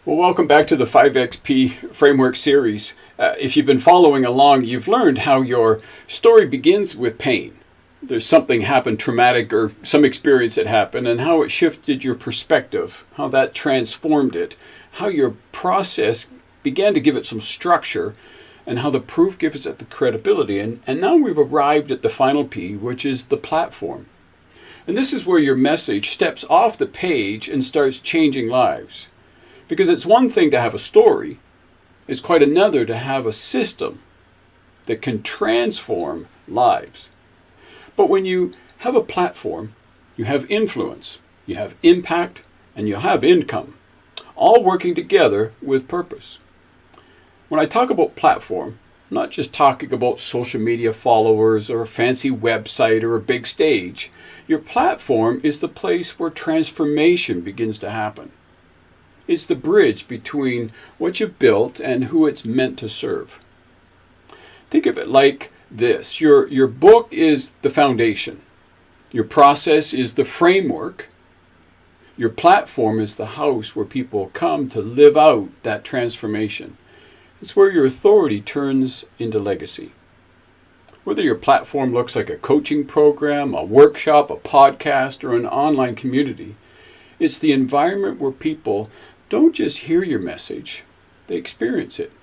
Well, welcome back to the 5XP Framework series. If you've been following along, you've learned how your story begins with pain. There's something happened, traumatic or some experience that happened, and how it shifted your perspective, how that transformed it, how your process began to give it some structure, and how the proof gives it the credibility. And now we've arrived at the final P, which is the platform. And this is where your message steps off the page and starts changing lives. Because it's one thing to have a story, it's quite another to have a system that can transform lives. But when you have a platform, you have influence, you have impact, and you have income, all working together with purpose. When I talk about platform, I'm not just talking about social media followers or a fancy website or a big stage. Your platform is the place where transformation begins to happen. It's the bridge between what you've built and who it's meant to serve. Think of it like this. Your book is the foundation. Your process is the framework. Your platform is the house where people come to live out that transformation. It's where your authority turns into legacy. Whether your platform looks like a coaching program, a workshop, a podcast, or an online community, it's the environment where people don't just hear your message, they experience it.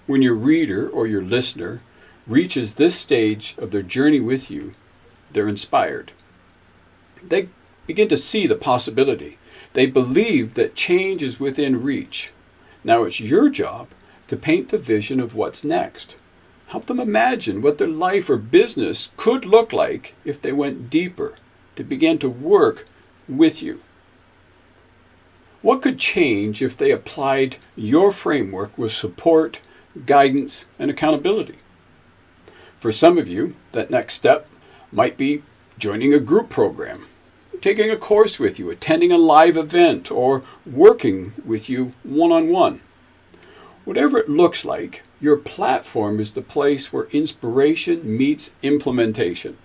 When your reader or your listener reaches this stage of their journey with you, they're inspired. They begin to see the possibility. They believe that change is within reach. Now it's your job to paint the vision of what's next. Help them imagine what their life or business could look like if they went deeper. They began to work with you. What could change if they applied your framework with support, guidance, and accountability? For some of you, that next step might be joining a group program, taking a course with you, attending a live event, or working with you one-on-one. Whatever it looks like, your platform is the place where inspiration meets implementation.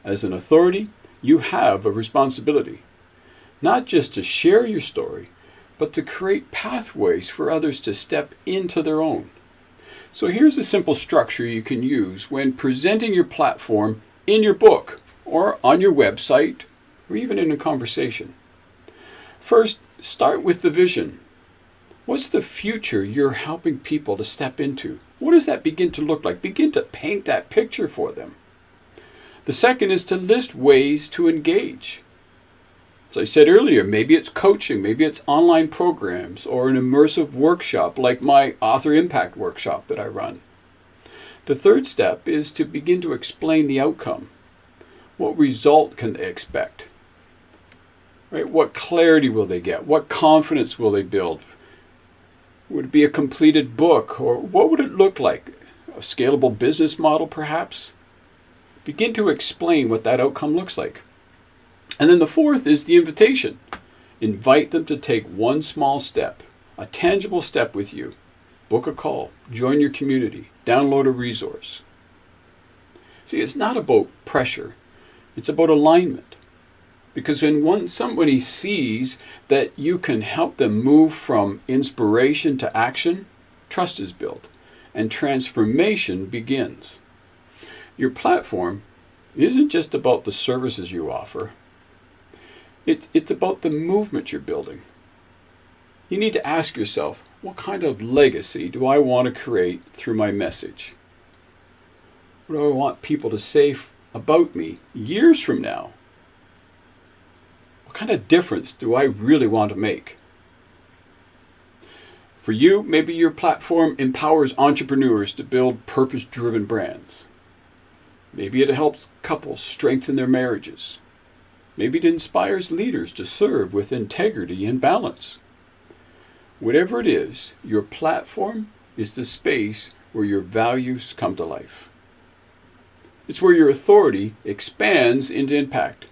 As an authority, you have a responsibility. Not just to share your story, but to create pathways for others to step into their own. So here's a simple structure you can use when presenting your platform in your book, or on your website, or even in a conversation. First, start with the vision. What's the future you're helping people to step into? What does that begin to look like? Begin to paint that picture for them. The second is to list ways to engage. As I said earlier, maybe it's coaching, maybe it's online programs, or an immersive workshop like my Author Impact workshop that I run. The third step is to begin to explain the outcome. What result can they expect? Right? What clarity will they get? What confidence will they build? Would it be a completed book, or what would it look like? A scalable business model, perhaps? Begin to explain what that outcome looks like. And then the fourth is the invitation. Invite them to take one small step, a tangible step with you. Book a call, join your community, download a resource. See, it's not about pressure. It's about alignment. Because when somebody sees that you can help them move from inspiration to action, trust is built and transformation begins. Your platform isn't just about the services you offer. It's about the movement you're building. You need to ask yourself, what kind of legacy do I want to create through my message? What do I want people to say about me years from now? What kind of difference do I really want to make? For you, maybe your platform empowers entrepreneurs to build purpose-driven brands. Maybe it helps couples strengthen their marriages. Maybe it inspires leaders to serve with integrity and balance. Whatever it is, your platform is the space where your values come to life. It's where your authority expands into impact.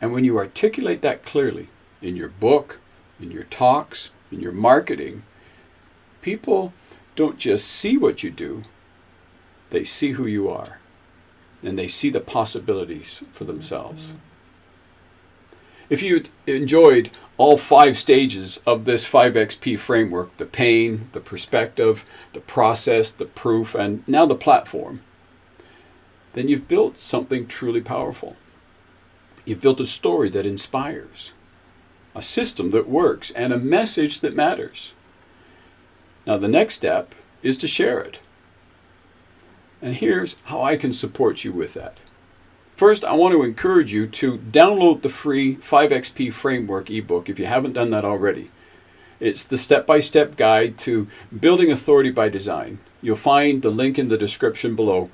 And when you articulate that clearly in your book, in your talks, in your marketing, people don't just see what you do, they see who you are. And they see the possibilities for themselves. If you enjoyed all 5 stages of this 5XP framework, the pain, the perspective, the process, the proof, and now the platform, then you've built something truly powerful. You've built a story that inspires, a system that works, and a message that matters. Now the next step is to share it. And here's how I can support you with that. First, I want to encourage you to download the free 5XP Framework ebook if you haven't done that already. It's the step-by-step guide to building authority by design. You'll find the link in the description below.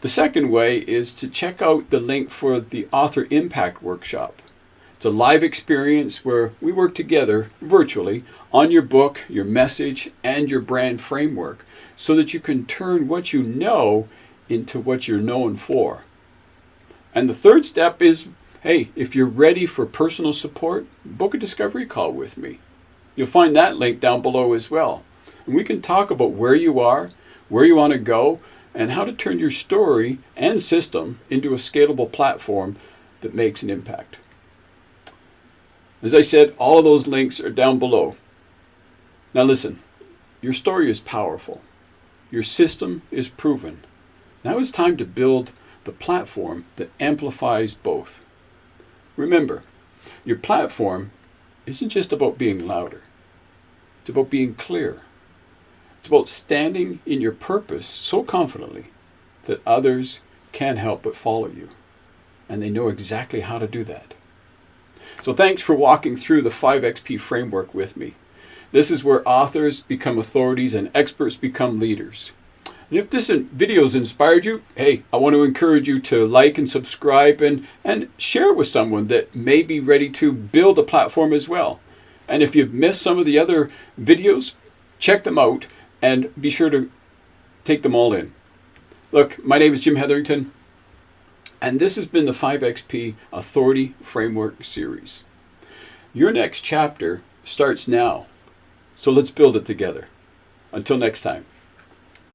The second way is to check out the link for the Author Impact Workshop. It's a live experience where we work together virtually on your book, your message, and your brand framework so that you can turn what you know into what you're known for. And the third step is, hey, if you're ready for personal support, book a discovery call with me. You'll find that link down below as well. And we can talk about where you are, where you want to go, and how to turn your story and system into a scalable platform that makes an impact. As I said, all of those links are down below. Now listen, your story is powerful. Your system is proven. Now it's time to build the platform that amplifies both. Remember, your platform isn't just about being louder. It's about being clear. It's about standing in your purpose so confidently that others can't help but follow you. And they know exactly how to do that. So thanks for walking through the 5XP framework with me. This is where authors become authorities and experts become leaders. And if this video has inspired you, hey, I want to encourage you to like and subscribe and share it with someone that may be ready to build a platform as well. And if you've missed some of the other videos, check them out and be sure to take them all in. Look, my name is Jim Hetherington, and this has been the 5XP Authority Framework Series. Your next chapter starts now, so let's build it together. Until next time.